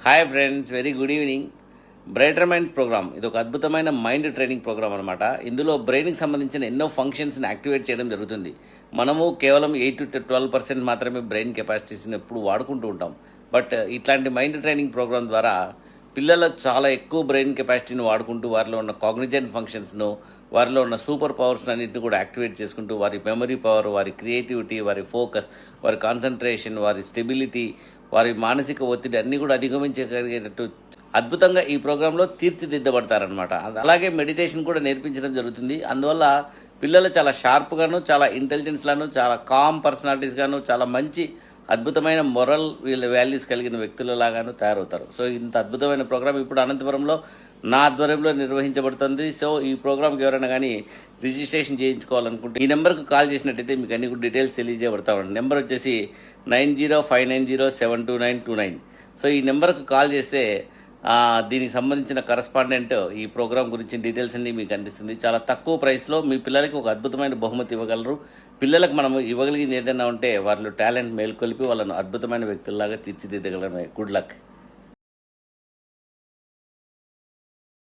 Hi friends, very good evening. Brighter minds program ఇది ఒక అద్భుతమైన మైండ్ ట్రైనింగ్ ప్రోగ్రామ్ అనమాట. ఇందులో బ్రెయిన్కి సంబంధించిన ఎన్నో ఫంక్షన్స్ని యాక్టివేట్ చేయడం జరుగుతుంది. మనము కేవలం 8 to 12% మాత్రమే బ్రెయిన్ కెపాసిటీస్ని ఎప్పుడు వాడుకుంటూ ఉంటాం. బట్ ఇట్లాంటి మైండ్ ట్రైనింగ్ ప్రోగ్రామ్ ద్వారా పిల్లలు చాలా ఎక్కువ బ్రెయిన్ కెపాసిటీని వాడుకుంటూ వారిలో ఉన్న కాగ్నిజెంట్ ఫంక్షన్స్ను, వారిలో ఉన్న సూపర్ పవర్స్ అన్నింటిని కూడా యాక్టివేట్ చేసుకుంటూ వారి మెమరీ పవర్, వారి క్రియేటివిటీ, వారి ఫోకస్, వారి కాన్సన్ట్రేషన్, వారి స్టెబిలిటీ, వారి మానసిక ఒత్తిడి అన్నీ కూడా అధిగమించగలిగేటట్టు అద్భుతంగా ఈ ప్రోగ్రాంలో తీర్చిదిద్దబడతారనమాట. అలాగే మెడిటేషన్ కూడా నేర్పించడం జరుగుతుంది. అందువల్ల పిల్లలు చాలా షార్ప్గాను, చాలా ఇంటెలిజెన్స్గాను, చాలా కామ్ పర్సనాలిటీస్గాను, చాలా మంచి అద్భుతమైన మొరల్ వాల్యూస్ కలిగిన వ్యక్తులలాగాను తయారవుతారు. సో ఇంత అద్భుతమైన ప్రోగ్రామ్ ఇప్పుడు అనంతపురంలో నా ఆధ్వర్యంలో నిర్వహించబడుతుంది. సో ఈ ప్రోగ్రామ్కి ఎవరైనా కానీ రిజిస్ట్రేషన్ చేయించుకోవాలనుకుంటే ఈ నెంబర్కి కాల్ చేసినట్టయితే మీకు అన్ని కూడా డీటెయిల్స్ తెలియజేయబడతామండి. నెంబర్ వచ్చేసి 9059072929. సో ఈ నెంబర్కి కాల్ చేస్తే దీనికి సంబంధించిన కరస్పాండెంట్ ఈ ప్రోగ్రామ్ గురించి డీటెయిల్స్ అన్ని మీకు అందిస్తుంది. చాలా తక్కువ ప్రైస్లో మీ పిల్లలకి ఒక అద్భుతమైన బహుమతి ఇవ్వగలరు. పిల్లలకు మనం ఇవ్వగలిగింది ఏదైనా ఉంటే వారిలో టాలెంట్ మేల్కొల్పి వాళ్ళను అద్భుతమైన వ్యక్తుల్లాగా తీర్చిదిద్దగలమే. Good luck.